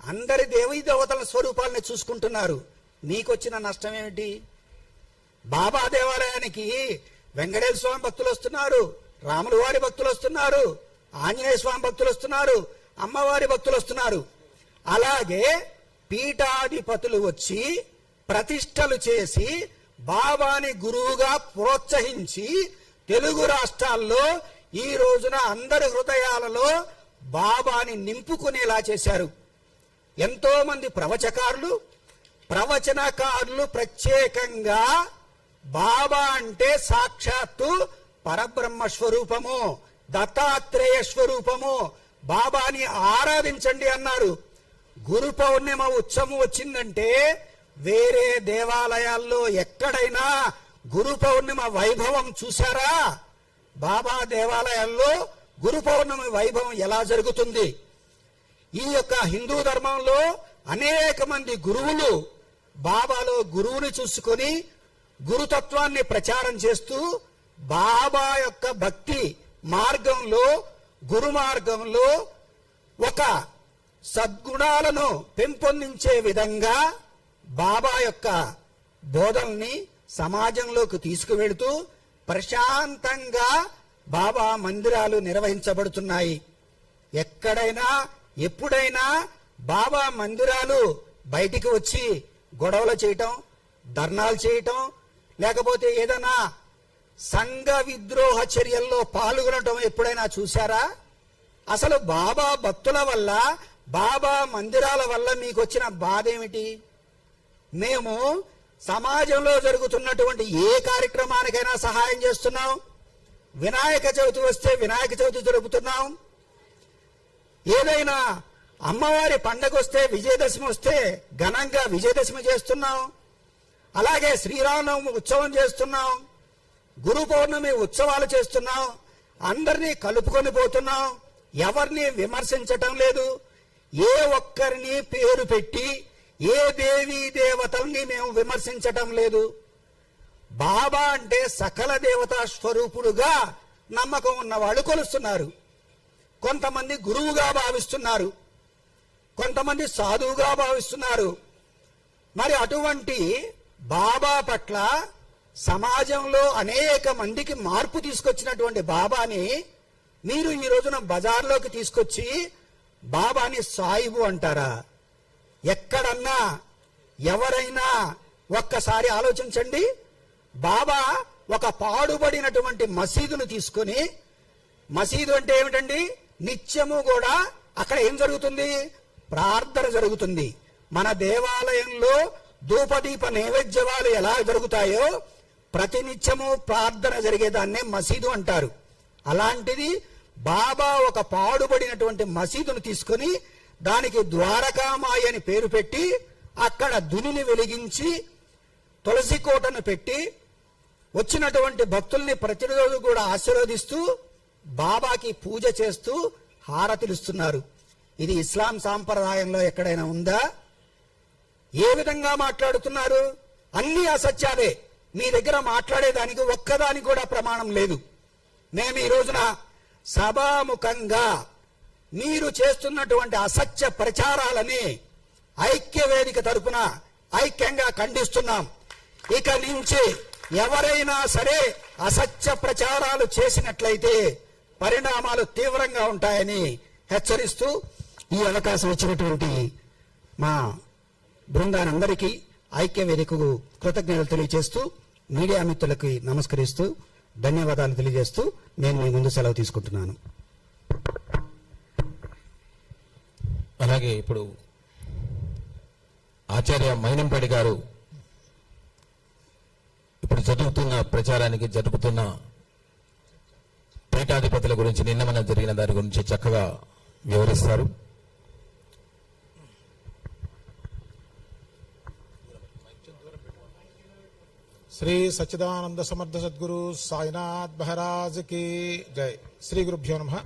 అందరి దేవీ దేవతల స్వరూపాలని చూసుకుంటున్నారు. నీకొచ్చిన నష్టం ఏమిటి? బాబా దేవాలయానికి వెంకటేశ్వర స్వామి భక్తులు వస్తున్నారు, రాముల వారి భక్తులు వస్తున్నారు, ఆంజనేయ స్వామి భక్తులు వస్తున్నారు, అమ్మవారి భక్తులు వస్తున్నారు. అలాగే పీఠాధిపతులు వచ్చి ప్రతిష్టలు చేసి బాబాని గురువుగా ప్రోత్సహించి తెలుగు రాష్ట్రాల్లో ఈ రోజున అందరి హృదయాలలో బాబాని నింపుకునేలా చేశారు. ఎంతో మంది ప్రవచనకారులు ప్రత్యేకంగా బాబా అంటే సాక్షాత్తు పరబ్రహ్మ స్వరూపము, దత్తాత్రేయ స్వరూపము, బాబాని ఆరాధించండి అన్నారు. గురు పౌర్ణిమ ఉత్సవం వచ్చిందంటే వేరే దేవాలయాల్లో ఎక్కడైనా గురు పౌర్ణిమ వైభవం చూశారా? బాబా దేవాలయాల్లో గురు పౌర్ణమి వైభవం ఎలా జరుగుతుంది? ఈ యొక్క హిందూ ధర్మంలో అనేక మంది గురువులు బాబాలో గురువుని చూసుకొని గురుతత్వాన్ని ప్రచారం చేస్తూ బాబా యొక్క భక్తి మార్గంలో, గురు మార్గంలో ఒక సద్గుణాలను పెంపొందించే విధంగా బాబా యొక్క బోధనల్ని సమాజంలోకి తీసుకువెళుతూ ప్రశాంతంగా బాబా మందిరాలు నిర్వహించబడుతున్నాయి. ఎక్కడైనా ఎప్పుడైనా బాబా మందిరాలు బయటికి వచ్చి గొడవలు చేయటం, ధర్నాలు చేయటం, లేకపోతే ఏదైనా సంఘ విద్రోహ చర్యల్లో పాల్గొనటం ఎప్పుడైనా చూశారా? అసలు బాబా భక్తుల వల్ల, బాబా మందిరాల వల్ల మీకు వచ్చిన బాధ ఏమిటి? మేము సమాజంలో జరుగుతున్నటువంటి ఏ కార్యక్రమానికైనా సహాయం చేస్తున్నాం. వినాయక చవితి వస్తే వినాయక చవితి జరుపుతున్నాం. ఏదైనా అమ్మవారి పండగ వస్తే, విజయదశమి వస్తే ఘనంగా విజయదశమి చేస్తున్నాం. అలాగే శ్రీరామనవమి ఉత్సవం చేస్తున్నాం, గురు పౌర్ణమి ఉత్సవాలు చేస్తున్నాం. అందరినీ కలుపుకొని పోతున్నాం. ఎవరిని విమర్శించటం లేదు. ఏ ఒక్కరిని పేరు పెట్టి ఏ దేవీ దేవతల్ని మేము విమర్శించటం లేదు. బాబా అంటే సకల దేవతా స్వరూపుడుగా నమ్మకం ఉన్నవాళ్ళు కొలుస్తున్నారు. కొంతమంది గురువుగా భావిస్తున్నారు, కొంతమంది సాధువుగా భావిస్తున్నారు. మరి అటువంటి బాబా పట్ల సమాజంలో అనేక మందికి మార్పు తీసుకొచ్చినటువంటి బాబాని మీరు ఈ రోజున బజార్లోకి తీసుకొచ్చి బాబాని సాయిబు అంటారా? ఎక్కడన్నా ఎవరైనా ఒక్కసారి ఆలోచించండి. బాబా ఒక పాడుబడినటువంటి మసీదును తీసుకొని, మసీదు అంటే ఏమిటండి? నిత్యము కూడా అక్కడ ఏం జరుగుతుంది? ప్రార్థన జరుగుతుంది. మన దేవాలయంలో ధూపదీప నైవేద్యాలు ఎలా జరుగుతాయో ప్రతినిత్యము ప్రార్థన జరిగేదాన్నే మసీదు అంటారు. అలాంటిది బాబా ఒక పాడుబడినటువంటి మసీదును తీసుకొని దానికి ద్వారకామాయి అని పేరు పెట్టి అక్కడ దునిని వెలిగించి తులసి కోటను పెట్టి వచ్చినటువంటి భక్తుల్ని ప్రతిరోజు కూడా ఆశీర్వదిస్తూ బాబాకి పూజ చేస్తూ హారతిలుస్తున్నారు. ఇది ఇస్లాం సాంప్రదాయంలో ఎక్కడైనా ఉందా? ఏ విధంగా మాట్లాడుతున్నారు? అన్ని అసత్యాలే. మీ దగ్గర మాట్లాడేదానికి ఒక్కదానికి కూడా ప్రమాణం లేదు. మేము ఈ రోజున సభాముఖంగా మీరు చేస్తున్నటువంటి అసత్య ప్రచారాలని ఐక్యవేదిక తరపున ఐక్యంగా ఖండిస్తున్నాం. ఇక నుంచి ఎవరైనా సరే అసత్య ప్రచారాలు చేసినట్లయితే పరిణామాలు తీవ్రంగా ఉంటాయని హెచ్చరిస్తూ ఈ అవకాశం ఇచ్చినటువంటి మా బృందానందరికీ ఐక్యవేదికకు కృతజ్ఞతలు తెలియజేస్తూ మీడియా మిత్రులకి నమస్కరిస్తూ ధన్యవాదాలు తెలియజేస్తూ నేను మీ ముందు సెలవు తీసుకుంటున్నాను. అలాగే ఇప్పుడు ఆచార్య మైనంపేట గారు ఇప్పుడు జరుపుతున్న పీఠాధిపతుల గురించి, నిన్న మన జరిగిన దాని గురించి చక్కగా వివరిస్తారు. శ్రీ సచ్చిదానంద సమర్థ సద్గురు సాయినాథ్ మహారాజ్ की जय. శ్రీ గురుభ్యో నమః.